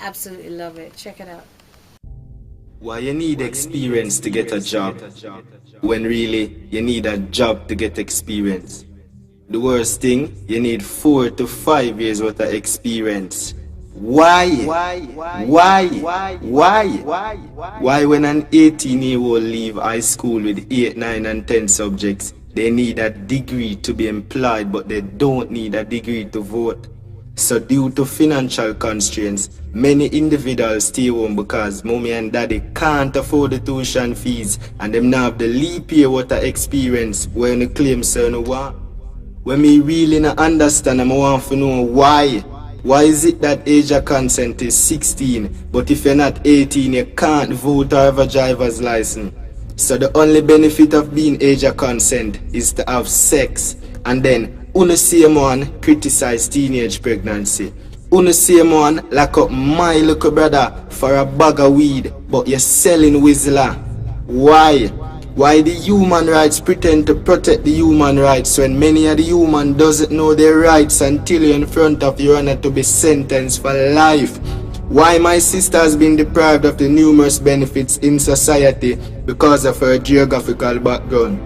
absolutely love it. Check it out. Why you need experience to get a job, when really you need a job to get experience? The worst thing, you need 4 to 5 years worth of experience. Why? Why when an 18-year-old leave high school with 8, 9 and 10 subjects, they need a degree to be employed, but they don't need a degree to vote? So due to financial constraints, many individuals stay home because mommy and daddy can't afford the tuition fees and them not have the leap year water experience when they claim certain what. When me really not understand, I want to know why. Why is it that age of consent is 16, but if you're not 18 you can't vote or have a driver's license? So the only benefit of being age of consent is to have sex, and then Uno same one criticize teenage pregnancy. Uno same one lock up my little brother for a bag of weed, but you're selling Whistler. Why? Why the human rights pretend to protect the human rights when many of the human doesn't know their rights until you're in front of your honor to be sentenced for life? Why my sister has been deprived of the numerous benefits in society because of her geographical background?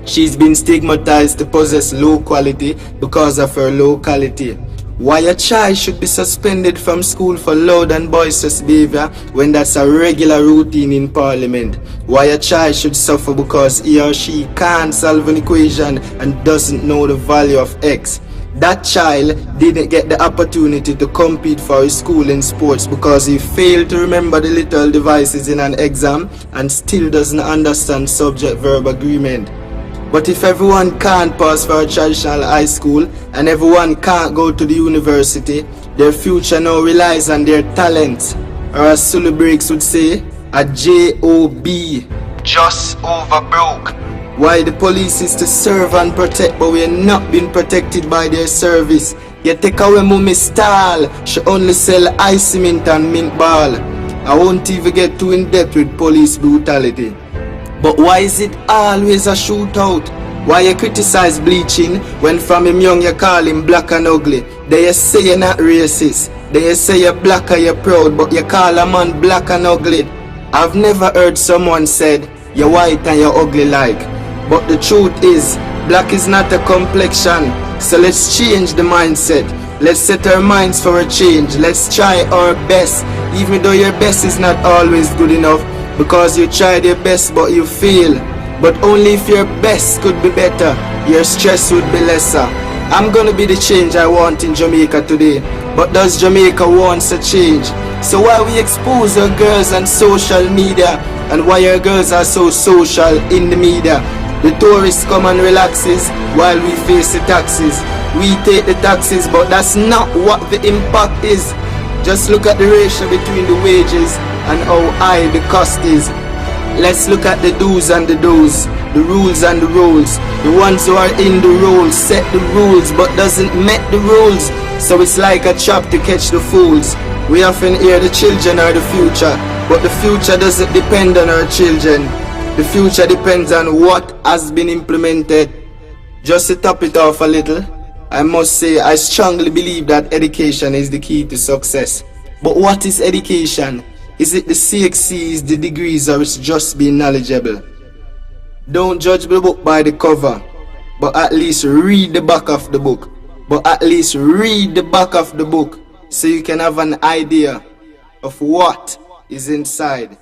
She's been stigmatized to possess low quality because of her locality. Why a child should be suspended from school for loud and boisterous behavior when that's a regular routine in parliament? Why a child should suffer because he or she can't solve an equation and doesn't know the value of x? That child didn't get the opportunity to compete for his school in sports because he failed to remember the little devices in an exam and still doesn't understand subject-verb agreement. But if everyone can't pass for a traditional high school and everyone can't go to the university, their future now relies on their talent. Or as Sulu Breaks would say, a J-O-B, just over broke. Why the police is to serve and protect, but we are not being protected by their service. You take away mommy style, she only sell ice cement and mint ball. I won't even get too in depth with police brutality. But why is it always a shootout? Why you criticize bleaching when from him young you call him black and ugly? They you say you're not racist. They you say you're black and you're proud, but you call a man black and ugly. I've never heard someone said you're white and you're ugly like. But the truth is, black is not a complexion. So let's change the mindset. Let's set our minds for a change. Let's try our best, even though your best is not always good enough. Because you tried your best but you fail. But only if your best could be better, your stress would be lesser. I'm gonna be the change I want in Jamaica today. But does Jamaica want a change? So why we expose our girls on social media? And why our girls are so social in the media? The tourists come and relaxes while we face the taxes. We take the taxes, but that's not what the impact is. Just look at the ratio between the wages and how high the cost is. Let's look at the do's and the don'ts, the rules and the rules. The ones who are in the rules set the rules but doesn't make the rules. So it's like a trap to catch the fools. We often hear the children are the future, but the future doesn't depend on our children. The future depends on what has been implemented. Just to top it off a little, I must say I strongly believe that education is the key to success. But what is education? Is it the CXCs, the degrees, or it's just being knowledgeable? Don't judge the book by the cover, but at least read the back of the book. But at least read the back of the book so you can have an idea of what is inside.